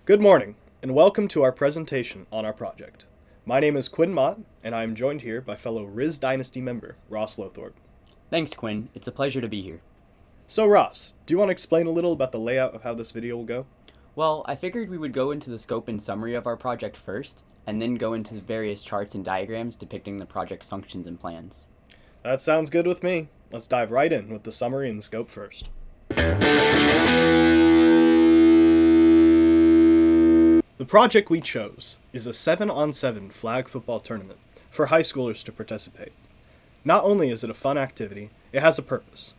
Good morning, and welcome to our presentation on our project. My name is Quinn Mott, and I am joined here by fellow Riz Dynasty member Ross Lothorpe. Thanks, Quinn. It's a pleasure to be here. So Ross, do you want to explain a little about the layout of how this video will go? Well, I figured we would go into the scope and summary of our project first, and then go into the various charts and diagrams depicting the project's functions and plans. That sounds good with me. Let's dive right in with the summary and scope first. The project we chose is a 7-on-7 flag football tournament for high schoolers to participate. Not only is it a fun activity, it has a purpose.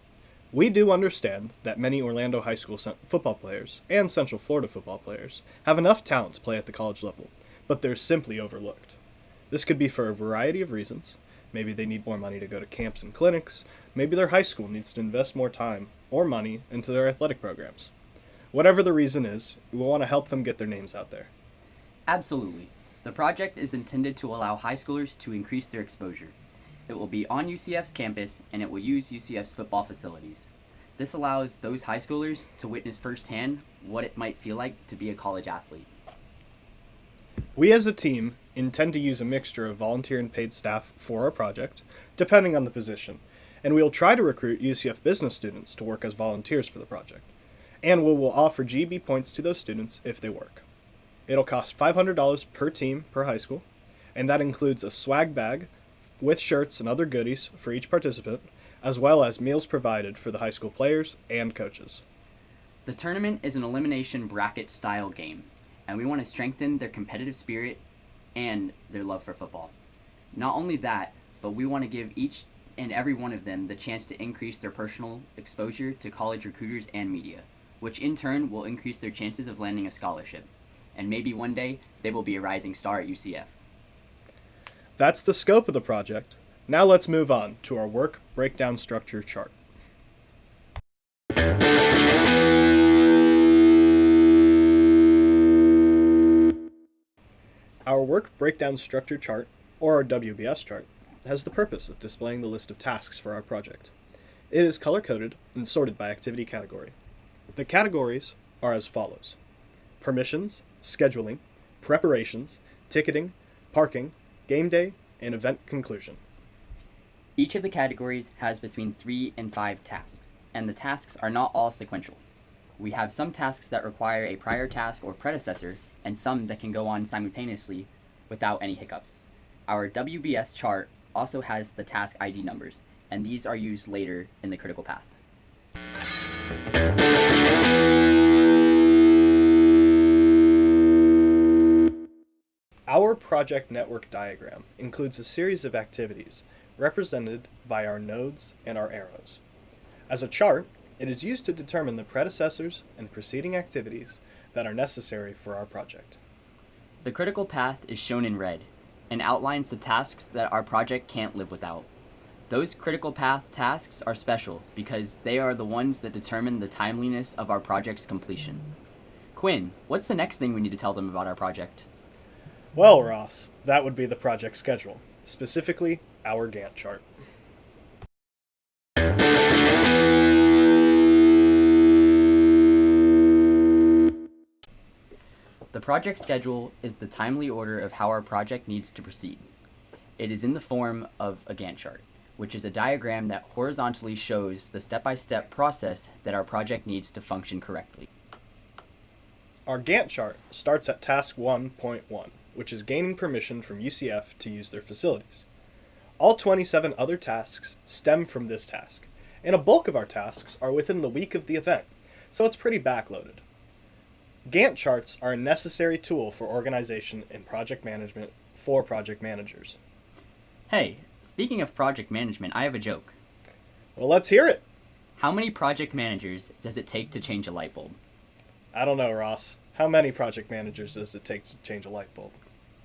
We do understand that many Orlando high school football players and Central Florida football players have enough talent to play at the college level, but they're simply overlooked. This could be for a variety of reasons. Maybe they need more money to go to camps and clinics. Maybe their high school needs to invest more time or money into their athletic programs. Whatever the reason is, we want to help them get their names out there. Absolutely. The project is intended to allow high schoolers to increase their exposure. It will be on UCF's campus, and it will use UCF's football facilities. This allows those high schoolers to witness firsthand what it might feel like to be a college athlete. We as a team intend to use a mixture of volunteer and paid staff for our project, depending on the position, and we will try to recruit UCF business students to work as volunteers for the project, and we will offer GB points to those students if they work. It'll cost $500 per team per high school, and that includes a swag bag with shirts and other goodies for each participant, as well as meals provided for the high school players and coaches. The tournament is an elimination bracket style game, and we want to strengthen their competitive spirit and their love for football. Not only that, but we want to give each and every one of them the chance to increase their personal exposure to college recruiters and media, which in turn will increase their chances of landing a scholarship. And maybe one day they will be a rising star at UCF. That's the scope of the project. Now let's move on to our work breakdown structure chart. Our work breakdown structure chart, or our WBS chart, has the purpose of displaying the list of tasks for our project. It is color-coded and sorted by activity category. The categories are as follows: permissions, scheduling, preparations, ticketing, parking, game day, and event conclusion. Each of the categories has between 3 and 5 tasks, and the tasks are not all sequential. We have some tasks that require a prior task or predecessor, and some that can go on simultaneously without any hiccups. Our WBS chart also has the task ID numbers, and these are used later in the critical path. Our project network diagram includes a series of activities represented by our nodes and our arrows. As a chart, it is used to determine the predecessors and preceding activities that are necessary for our project. The critical path is shown in red and outlines the tasks that our project can't live without. Those critical path tasks are special because they are the ones that determine the timeliness of our project's completion. Quinn, what's the next thing we need to tell them about our project? Well, Ross, that would be the project schedule, specifically our Gantt chart. The project schedule is the timely order of how our project needs to proceed. It is in the form of a Gantt chart, which is a diagram that horizontally shows the step-by-step process that our project needs to function correctly. Our Gantt chart starts at task 1.1, which is gaining permission from UCF to use their facilities. All 27 other tasks stem from this task, and a bulk of our tasks are within the week of the event, so it's pretty backloaded. Gantt charts are a necessary tool for organization and project management for project managers. Hey, speaking of project management, I have a joke. Well, let's hear it. How many project managers does it take to change a light bulb? I don't know, Ross. How many project managers does it take to change a light bulb?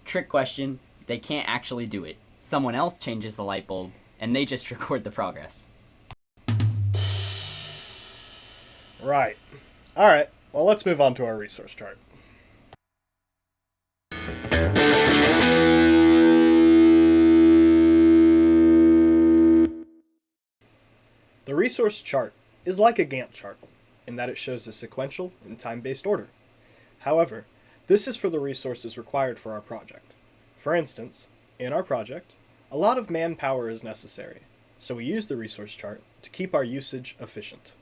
Trick question, they can't actually do it. Someone else changes the light bulb, and they just record the progress. Right. Alright, well let's move on to our resource chart. The resource chart is like a Gantt chart in that it shows a sequential and time-based order. However, This is for the resources required for our project. For instance, in our project, a lot of manpower is necessary, so we use the resource chart to keep our usage efficient.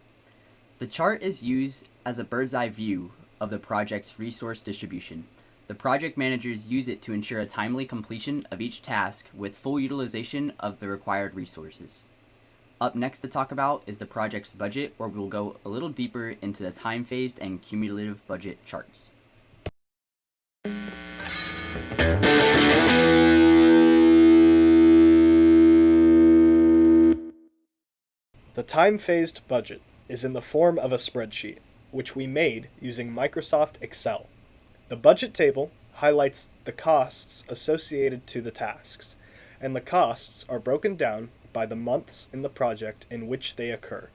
The chart is used as a bird's eye view of the project's resource distribution. The project managers use it to ensure a timely completion of each task with full utilization of the required resources. Up next to talk about is the project's budget, where we will go a little deeper into the time-phased and cumulative budget charts. The time-phased budget is in the form of a spreadsheet, which we made using Microsoft Excel. The budget table highlights the costs associated to the tasks, and the costs are broken down by the months in the project in which they occur.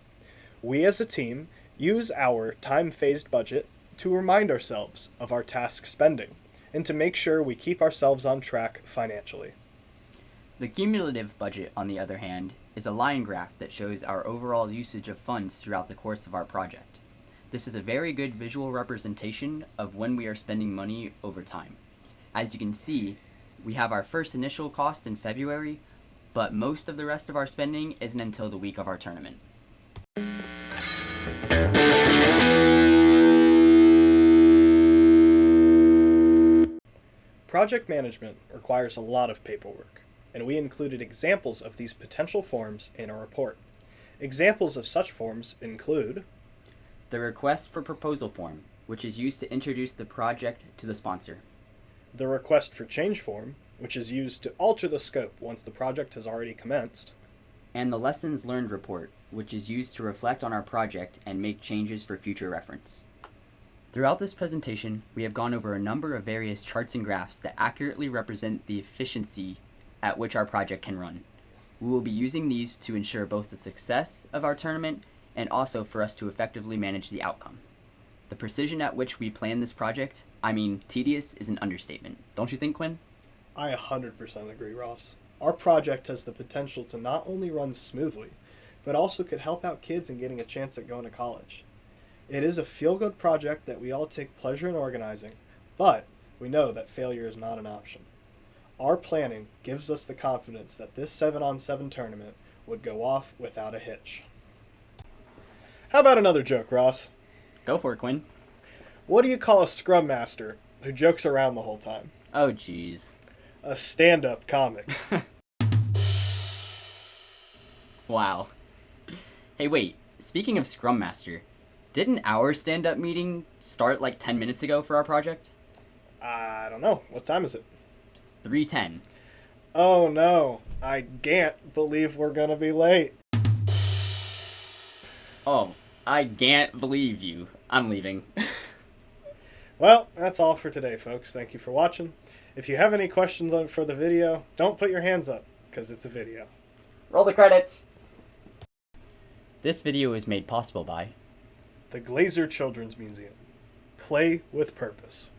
We as a team use our time-phased budget to remind ourselves of our task spending and to make sure we keep ourselves on track financially. The cumulative budget, on the other hand, is a line graph that shows our overall usage of funds throughout the course of our project. This is a very good visual representation of when we are spending money over time. As you can see, we have our first initial cost in February, but most of the rest of our spending isn't until the week of our tournament. Project management requires a lot of paperwork, and we included examples of these potential forms in our report. Examples of such forms include the request for proposal form, which is used to introduce the project to the sponsor. The request for change form, which is used to alter the scope once the project has already commenced. And the lessons learned report, which is used to reflect on our project and make changes for future reference. Throughout this presentation, we have gone over a number of various charts and graphs that accurately represent the efficiency at which our project can run. We will be using these to ensure both the success of our tournament and also for us to effectively manage the outcome. The precision at which we plan this project, tedious, is an understatement. Don't you think, Quinn? I 100% agree, Ross. Our project has the potential to not only run smoothly, but also could help out kids in getting a chance at going to college. It is a feel-good project that we all take pleasure in organizing, but we know that failure is not an option. Our planning gives us the confidence that this 7-on-7 tournament would go off without a hitch. How about another joke, Ross? Go for it, Quinn. What do you call a scrum master who jokes around the whole time? Oh, jeez. A stand-up comic. Wow. Hey, wait. Speaking of Scrum Master, didn't our stand-up meeting start like 10 minutes ago for our project? I don't know. What time is it? 3:10. Oh no. I can't believe we're gonna be late. Oh, I can't believe you. I'm leaving. Well, that's all for today, folks. Thank you for watching. If you have any questions for the video, don't put your hands up, because it's a video. Roll the credits! This video is made possible by The Glazer Children's Museum. Play with purpose.